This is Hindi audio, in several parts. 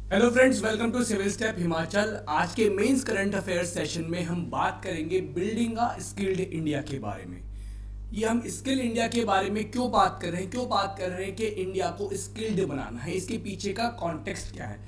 Hello friends, welcome to civil step Himachal. आज के मेंस करंट अफेयर्स सेशन में हम बात करेंगे बिल्डिंग अ स्किल्ड इंडिया के बारे में। ये हम स्किल इंडिया के बारे में क्यों बात कर रहे हैं, कि इंडिया को स्किल्ड बनाना है, इसके पीछे का कॉन्टेक्स्ट क्या है।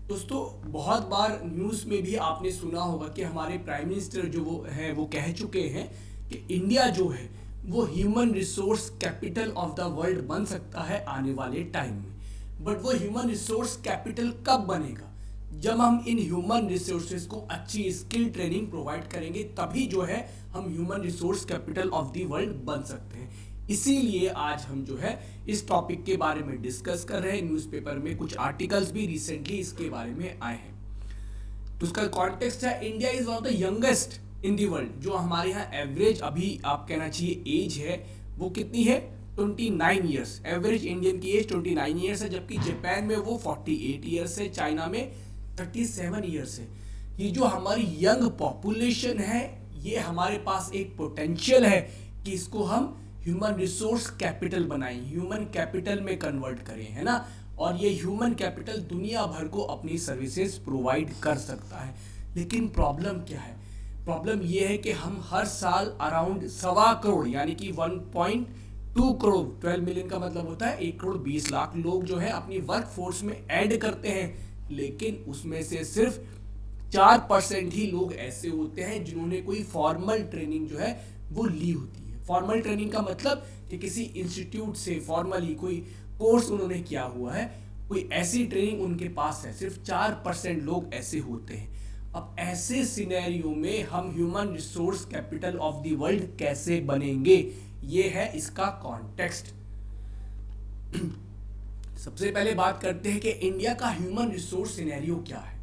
दोस्तों, बहुत बार न्यूज़ में भी आपने सुना होगा कि हमारे प्राइम मिनिस्टर जो वो कह चुके हैं कि इंडिया जो है वो human resource capital of the world बन सकता है आने वाले टाइम में। बट वो ह्यूमन रिसोर्स कैपिटल कब बनेगा? जब हम इन ह्यूमन रिसोर्सेज को अच्छी स्किल ट्रेनिंग प्रोवाइड करेंगे, तभी जो है हम human resource capital of the world बन सकते हैं। इसीलिए आज हम जो है इस टॉपिक के बारे में डिस्कस कर रहे हैं। न्यूज़पेपर में कुछ आर्टिकल्स भी रिसेंटली इसके बारे में आए हैं। तो उसका कॉन्टेक्स्ट है, India is one of the youngest in the world. जो हमारे यहाँ एवरेज अभी आप कहना चाहिए एज है, वो कितनी है? 29 ईयर्स। एवरेज इंडियन की एज 29 ईयर्स है, जबकि जापान में वो 48 ईयर्स है, चाइना में 37 ईयर्स है। ये जो हमारी यंग पॉपुलेशन है, ये हमारे पास एक पोटेंशियल है कि इसको हम ह्यूमन रिसोर्स कैपिटल बनाएं, ह्यूमन कैपिटल में कन्वर्ट करें, है ना। और ये ह्यूमन कैपिटल दुनिया भर को अपनी सर्विसेज प्रोवाइड कर सकता है। लेकिन प्रॉब्लम क्या है? प्रॉब्लम ये है कि हम हर साल अराउंड 1.25 करोड़ यानी कि 1.2 करोड़, 12 मिलियन का मतलब होता है 1 करोड़ 20 लाख लोग जो है अपनी वर्क फोर्स में ऐड करते हैं। लेकिन उसमें से सिर्फ 4% ही लोग ऐसे होते हैं जिन्होंने कोई फॉर्मल ट्रेनिंग जो है वो ली होती है। फॉर्मल ट्रेनिंग का मतलब कि किसी इंस्टीट्यूट से फॉर्मली कोई कोर्स उन्होंने किया हुआ है, कोई ऐसी ट्रेनिंग उनके पास है। सिर्फ 4% लोग ऐसे होते हैं। अब ऐसे सिनेरियो में हम human resource capital of the world कैसे बनेंगे, ये है इसका कॉन्टेक्स्ट। सबसे पहले बात करते हैं कि इंडिया का ह्यूमन रिसोर्स सिनेरियो क्या है।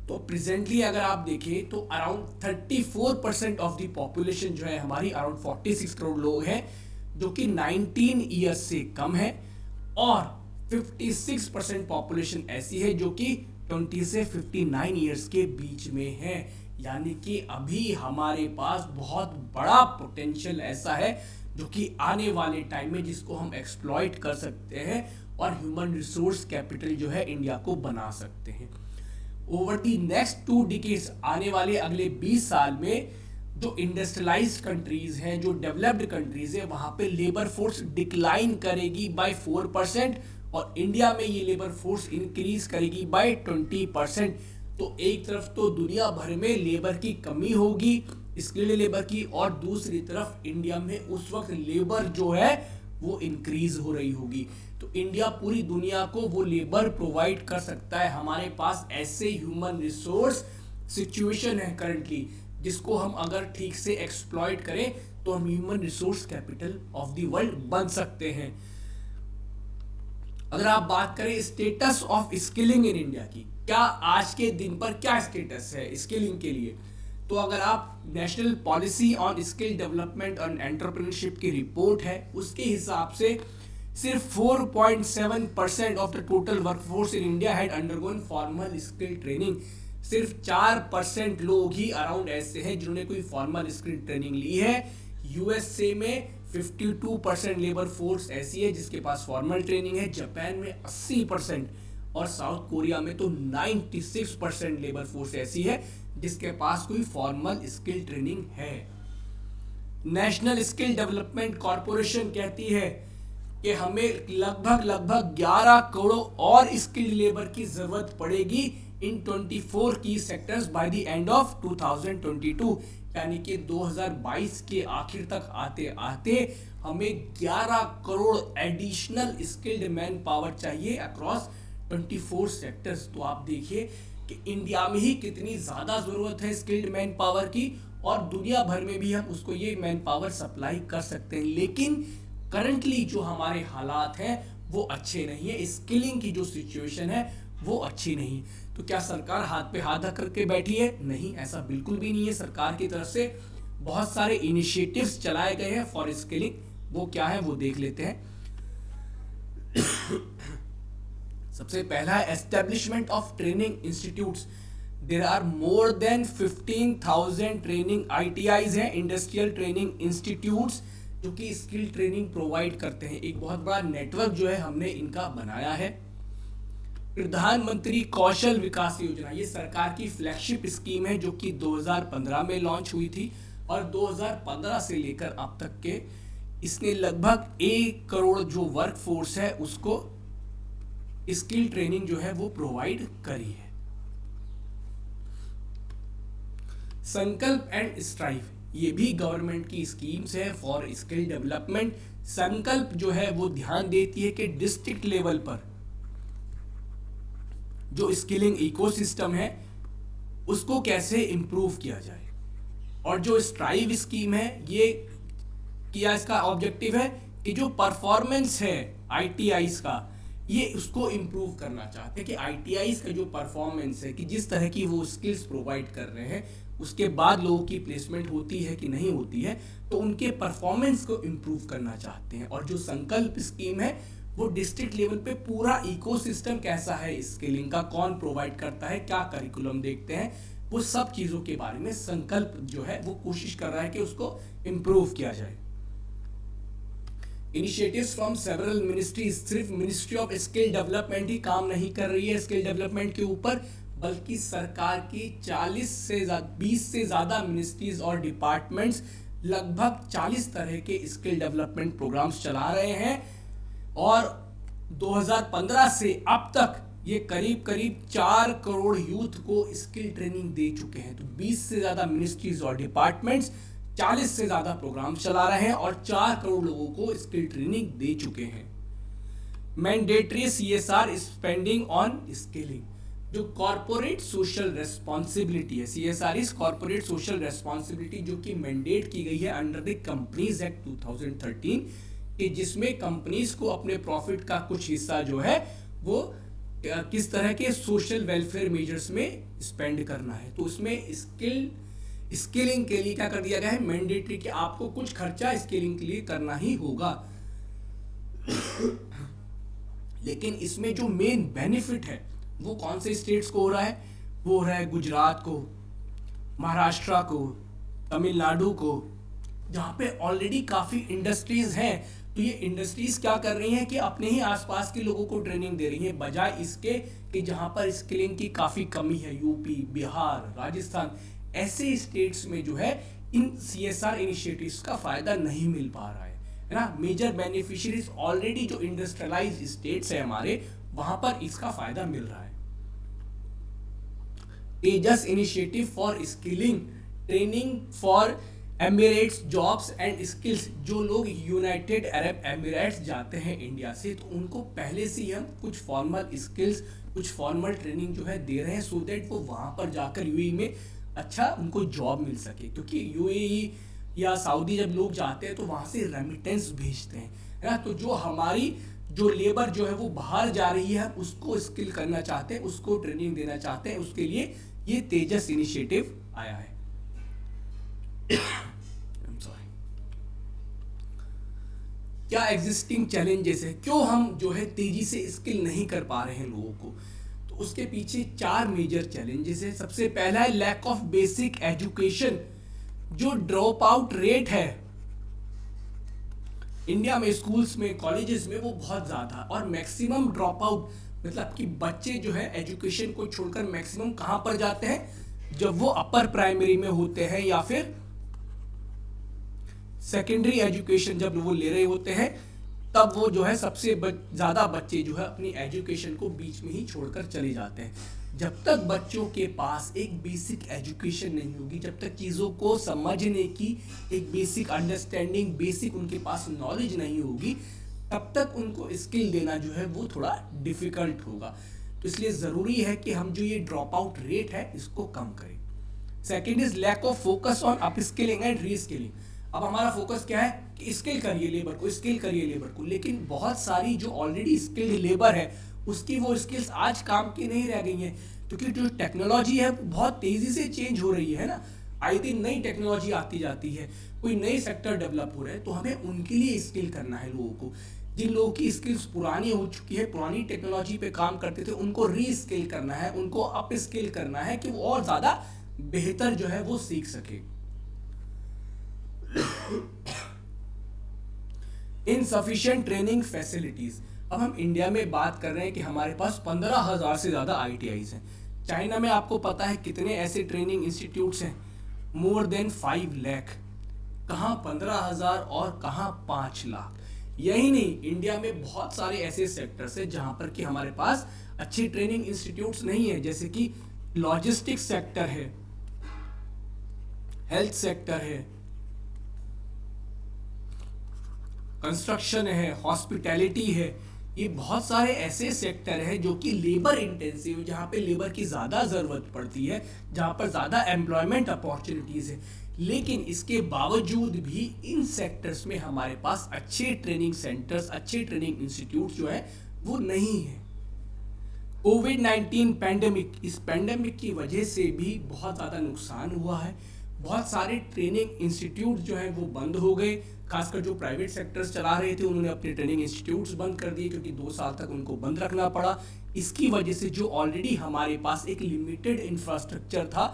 तो प्रेजेंटली अगर आप देखें तो अराउंड 34% ऑफ द पॉपुलेशन जो है हमारी, अराउंड 46 करोड़ लोग हैं जो कि 19 ईयर्स से कम है, और 56% पॉपुलेशन ऐसी है जो कि 20 से 59 ईयर्स के बीच में है। यानी कि अभी हमारे पास बहुत बड़ा पोटेंशियल ऐसा है जो कि आने वाले टाइम में जिसको हम एक्सप्लॉइट कर सकते हैं और ह्यूमन रिसोर्स कैपिटल जो है इंडिया को बना सकते हैं। ओवर दी नेक्स्ट 2 डिकेड्स, आने वाले अगले 20 साल में जो इंडस्ट्रियलाइज्ड कंट्रीज हैं, जो डेवलप्ड कंट्रीज है, वहां पे लेबर फोर्स डिक्लाइन करेगी बाय 4%, और इंडिया में ये लेबर फोर्स इंक्रीज करेगी बाय 20%। तो एक तरफ तो दुनिया भर में लेबर की कमी होगी, स्किल्ड लेबर की, और दूसरी तरफ इंडिया में उस वक्त लेबर जो है वो इंक्रीज हो रही होगी। तो इंडिया पूरी दुनिया को वो लेबर प्रोवाइड कर सकता है। हमारे पास ऐसे ह्यूमन रिसोर्स सिचुएशन है करंटली, जिसको हम अगर ठीक से एक्सप्लॉइट करें तो हम human resource capital of the world बन सकते हैं। अगर आप बात करें status of skilling in India की, क्या आज के दिन पर क्या स्टेटस है स्किलिंग के लिए, तो अगर आप national policy on skill development और एंटरप्रेन्योरशिप की रिपोर्ट है उसके हिसाब से सिर्फ 4.7% of the total workforce in India had undergone formal skill training. सिर्फ 4% लोग ही अराउंड ऐसे हैं जिन्होंने कोई फॉर्मल स्किल ट्रेनिंग ली है। यूएसए में 52% लेबर फोर्स ऐसी है जिसके पास फॉर्मल ट्रेनिंग है, जापान में 80%, और साउथ कोरिया में तो 96% लेबर फोर्स ऐसी है जिसके पास कोई फॉर्मल स्किल ट्रेनिंग है। नेशनल स्किल डेवलपमेंट कॉरपोरेशन कहती है कि हमें लगभग 11 करोड़ और स्किल्ड लेबर की जरूरत पड़ेगी इन 24 की sectors by the end of 2022। यानी कि 2022 के आखिर तक आते आते हमें 11 crore additional skilled man power चाहिए अक्रॉस 24 सेक्टर्स। तो आप देखिए कि इंडिया में ही कितनी ज़्यादा ज़रूरत है स्किल्ड मैन पावर की, और दुनिया भर में भी हम उसको ये मैन पावर सप्लाई कर सकते हैं। लेकिन करंटली जो हमारे हालात हैं वो अच्छे नहीं है, स्किलिंग की जो सिचुएशन है वो अच्छी नहीं। तो क्या सरकार हाथ पे हाथ रख करके बैठी है? नहीं, ऐसा बिल्कुल भी नहीं है। सरकार की तरफ से बहुत सारे इनिशिएटिव्स चलाए गए हैं फॉर स्किलिंग। वो क्या है वो देख लेते हैं। सबसे पहला है establishment of training institutes. There are more than 15,000 training ITIs हैं, इंडस्ट्रियल ट्रेनिंग इंस्टीट्यूट्स, जो कि स्किल ट्रेनिंग प्रोवाइड करते हैं। एक बहुत बड़ा नेटवर्क जो है हमने इनका बनाया है। प्रधानमंत्री कौशल विकास योजना ये सरकार की फ्लैगशिप स्कीम है जो कि 2015 में लॉन्च हुई थी और 2015 से लेकर अब तक के इसने लगभग 1 करोड़ जो वर्क फोर्स है उसको स्किल ट्रेनिंग जो है वो प्रोवाइड करी है। संकल्प एंड स्ट्राइव ये भी गवर्नमेंट की स्कीम्स है फॉर स्किल डेवलपमेंट। संकल्प जो है वो ध्यान देती है कि डिस्ट्रिक्ट लेवल पर जो स्किलिंग इकोसिस्टम है उसको कैसे इंप्रूव किया जाए, और जो स्ट्राइव स्कीम है ये किया इसका ऑब्जेक्टिव है कि जो परफॉर्मेंस है आईटीआईज का ये उसको इम्प्रूव करना चाहते हैं कि आईटीआईज का जो परफॉर्मेंस है कि जिस तरह की वो स्किल्स प्रोवाइड कर रहे हैं उसके बाद लोगों की प्लेसमेंट होती है कि नहीं होती है, तो उनके परफॉर्मेंस को इम्प्रूव करना चाहते हैं। और जो संकल्प स्कीम है वो डिस्ट्रिक्ट लेवल पे पूरा इकोसिस्टम कैसा है स्किलिंग का, कौन प्रोवाइड करता है, क्या करिकुलम देखते हैं, वो सब चीज़ों के बारे में संकल्प जो है वो कोशिश कर रहा है कि उसको इम्प्रूव किया जाए। इनिशिएटिव्स फ्रॉम सेवरल मिनिस्ट्रीज, सिर्फ मिनिस्ट्री ऑफ स्किल डेवलपमेंट ही काम नहीं कर रही है स्किल डेवलपमेंट के ऊपर, बल्कि सरकार की 20 से ज़्यादा मिनिस्ट्रीज और डिपार्टमेंट्स लगभग 40 तरह के स्किल डेवलपमेंट प्रोग्राम्स चला रहे हैं। और 2015 से अब तक ये करीब करीब 4 करोड़ यूथ को स्किल ट्रेनिंग दे चुके हैं। तो 20 से ज़्यादा मिनिस्ट्रीज और डिपार्टमेंट्स 40 से ज़्यादा प्रोग्राम चला रहे हैं और 4 करोड़ लोगों को स्किल ट्रेनिंग दे चुके हैं। Mandatory CSR spending on skilling, जो कॉर्पोरेट सोशल रेस्पॉन्सिबिलिटी है, CSR is corporate social responsibility, जो कि मैंडेट की गई है अंडर द कंपनीज एक्ट 2013 कि जिसमें कंपनीज को अपने प्रॉफिट का कुछ हिस्सा जो है वो किस तरह के सोशल वेलफेयर मेजर्स में स्पेंड करना है। तो उसमें स्किलिंग के लिए क्या कर दिया गया है, मैंडेटरी कि आपको कुछ खर्चा स्किलिंग के लिए करना ही होगा। लेकिन इसमें जो मेन बेनिफिट है वो कौन से स्टेट्स को हो रहा है, वो हो रहा है गुजरात को, महाराष्ट्र को, तमिलनाडु को, जहाँ पे ऑलरेडी काफ़ी इंडस्ट्रीज हैं। तो ये इंडस्ट्रीज क्या कर रही हैं कि अपने ही आसपास के लोगों को ट्रेनिंग दे रही हैं, बजाय इसके कि जहाँ पर स्किलिंग की काफ़ी कमी है, यूपी, बिहार, राजस्थान, ऐसे स्टेट्स में जो है इन सीएसआर इनिशिएटिव्स का फ़ायदा नहीं मिल पा रहा है ना। मेजर बेनिफिशियरीज ऑलरेडी जो इंडस्ट्रियलाइज्ड स्टेट्स है हमारे, वहाँ पर इसका फ़ायदा मिल रहा है। Tejas initiative for skilling training for Emirates jobs and skills, जो लोग यूनाइटेड अरब एमिरेट्स जाते हैं इंडिया से, तो उनको पहले से ही हम कुछ फॉर्मल स्किल्स, कुछ फॉर्मल ट्रेनिंग जो है दे रहे हैं, सो दैट वो वहाँ पर जाकर यूएई में अच्छा उनको जॉब मिल सके। क्योंकि यूएई या सऊदी जब लोग जाते हैं तो वहाँ से रेमिटेंस भेजते हैं, है ना। तो जो हमारी जो लेबर जो है वो बाहर जा रही है, उसको स्किल करना चाहते हैं, उसको ट्रेनिंग देना चाहते हैं, उसके लिए ये तेजस इनिशिएटिव आया है। क्या एग्जिस्टिंग चैलेंजेस है, क्यों हम जो है तेजी से स्किल नहीं कर पा रहे हैं लोगों को, तो उसके पीछे 4 मेजर चैलेंजेस है। सबसे पहला है लैक ऑफ बेसिक एजुकेशन। जो ड्रॉप आउट रेट है इंडिया में स्कूल्स में, कॉलेजेस में, वो बहुत ज़्यादा, और मैक्सिमम ड्रॉप आउट मतलब कि बच्चे जो है एजुकेशन को छोड़कर मैक्सिमम कहाँ पर जाते हैं, जब वो अपर प्राइमरी में होते हैं या फिर सेकेंडरी एजुकेशन जब वो ले रहे होते हैं, तब वो जो है सबसे ज़्यादा बच्चे जो है अपनी एजुकेशन को बीच में ही छोड़कर चले जाते हैं। जब तक बच्चों के पास एक बेसिक एजुकेशन नहीं होगी, जब तक चीज़ों को समझने की एक बेसिक अंडरस्टैंडिंग, बेसिक उनके पास नॉलेज नहीं होगी, तब तक उनको स्किल देना जो है वो थोड़ा डिफिकल्ट होगा। तो इसलिए ज़रूरी है कि हम जो ये ड्रॉप आउट रेट है इसको कम करें। Second is lack of focus on upskilling and reskilling. अब हमारा फोकस क्या है कि स्किल करिए लेबर को, स्किल करिए लेबर को, लेकिन बहुत सारी जो ऑलरेडी स्किल्ड लेबर है उसकी वो स्किल्स आज काम की नहीं रह गई हैं, क्योंकि जो टेक्नोलॉजी है बहुत तेज़ी से चेंज हो रही है ना। आए दिन नई टेक्नोलॉजी आती जाती है, कोई नई सेक्टर डेवलप हो रहे हैं, तो हमें उनके लिए स्किल करना है लोगों को। जिन लोगों की स्किल्स पुरानी हो चुकी है, पुरानी टेक्नोलॉजी पे काम करते थे, उनको री स्किल करना है, उनको अप स्किल करना है कि वो और ज़्यादा बेहतर जो है वो सीख सके। इनसफिशिएंट ट्रेनिंग फैसिलिटीज, अब हम इंडिया में बात कर रहे हैं कि हमारे पास 15,000 से ज़्यादा ITIs हैं। चाइना में आपको पता है कितने ऐसे ट्रेनिंग इंस्टीट्यूट्स हैं, मोर देन 5 लाख। कहाँ 15,000 और कहाँ 5 लाख। यही नहीं, इंडिया में बहुत सारे ऐसे सेक्टर्स हैं जहाँ पर कि हमारे पास अच्छी ट्रेनिंग इंस्टीट्यूट्स नहीं है, जैसे कि लॉजिस्टिक्स सेक्टर है, हेल्थ सेक्टर है, कंस्ट्रक्शन है, हॉस्पिटैलिटी है। ये बहुत सारे ऐसे सेक्टर हैं जो कि लेबर इंटेंसिव है, जहाँ पे लेबर की ज़्यादा ज़रूरत पड़ती है, जहाँ पर ज़्यादा एम्प्लॉयमेंट अपॉर्चुनिटीज़ है। लेकिन इसके बावजूद भी इन सेक्टर्स में हमारे पास अच्छे ट्रेनिंग सेंटर्स, अच्छे ट्रेनिंग इंस्टीट्यूट जो है वो नहीं है। कोविड-19 पैंडेमिक, इस पैंडेमिक की वजह से भी बहुत ज़्यादा नुकसान हुआ है। बहुत सारे ट्रेनिंग इंस्टीट्यूट जो हैं वो बंद हो गए। खासकर जो प्राइवेट सेक्टर्स चला रहे थे उन्होंने अपने ट्रेनिंग इंस्टीट्यूट्स बंद कर दिए, क्योंकि 2 साल तक उनको बंद रखना पड़ा। इसकी वजह से जो ऑलरेडी हमारे पास एक लिमिटेड इंफ्रास्ट्रक्चर था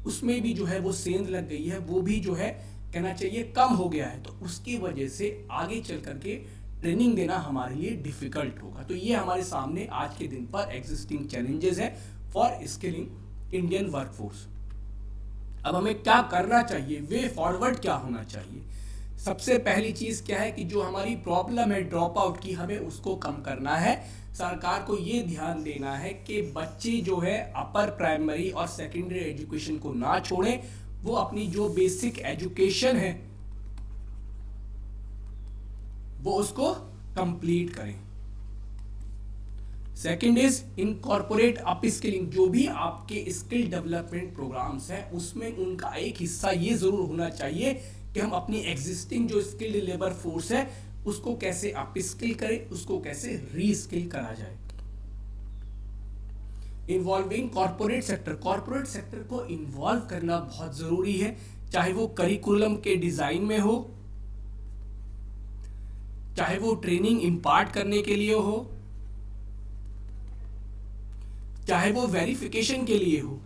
उसमें भी जो है वो सेंध लग गई है, वो भी जो है कहना चाहिए कम हो गया है। तो उसकी वजह से आगे चल करके ट्रेनिंग देना हमारे लिए डिफिकल्ट होगा। तो ये हमारे सामने आज के दिन पर एग्जिस्टिंग चैलेंजेस है फॉर स्किलिंग इंडियन वर्कफोर्स। अब हमें क्या करना चाहिए, वे फॉरवर्ड क्या होना चाहिए। सबसे पहली चीज क्या है कि जो हमारी प्रॉब्लम है ड्रॉप आउट की, हमें उसको कम करना है। सरकार को ये ध्यान देना है कि बच्चे जो है अपर प्राइमरी और सेकेंडरी एजुकेशन को ना छोड़ें, वो अपनी जो बेसिक एजुकेशन है वो उसको कंप्लीट करें। Second is incorporate up skilling. जो भी आपके स्किल डेवलपमेंट प्रोग्राम्स हैं उसमें उनका एक हिस्सा ये जरूर होना चाहिए कि हम अपनी एग्जिस्टिंग जो स्किल्ड लेबर फोर्स है उसको कैसे अप स्किल करें, उसको कैसे री स्किल करा जाए। Involving corporate sector, corporate sector को इन्वॉल्व करना बहुत जरूरी है, चाहे वो करिकुलम के डिजाइन में हो, चाहे वो ट्रेनिंग इम्पार्ट करने के लिए हो, चाहे वो वेरिफिकेशन के लिए हो।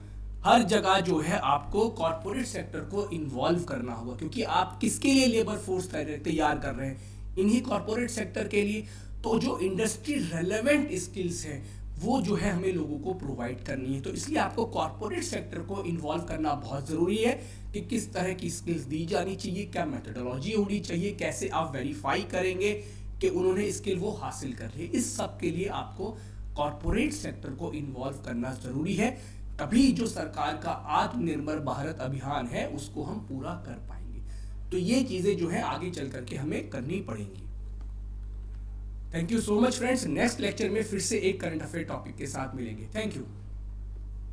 हर जगह जो है आपको कॉर्पोरेट सेक्टर को इन्वॉल्व करना होगा, क्योंकि आप किसके लिए लेबर फोर्स तैयार कर रहे हैं, इन्हीं कॉर्पोरेट सेक्टर के लिए। तो जो इंडस्ट्री रेलेवेंट स्किल्स हैं वो जो है हमें लोगों को प्रोवाइड करनी है। तो इसलिए आपको कॉर्पोरेट सेक्टर को इन्वॉल्व करना बहुत ज़रूरी है कि किस तरह की स्किल्स दी जानी चाहिए, क्या मेथोडोलॉजी होनी चाहिए, कैसे आप वेरीफाई करेंगे कि उन्होंने स्किल वो हासिल कर ली। इस सब के लिए आपको कॉर्पोरेट सेक्टर को इन्वॉल्व करना ज़रूरी है, तभी जो सरकार का आत्मनिर्भर भारत अभियान है उसको हम पूरा कर पाएंगे। तो ये चीज़ें जो है आगे चल करके हमें करनी पड़ेंगी। Thank you so much friends. Next lecture में फिर से एक करंट अफेयर टॉपिक के साथ मिलेंगे। Thank you.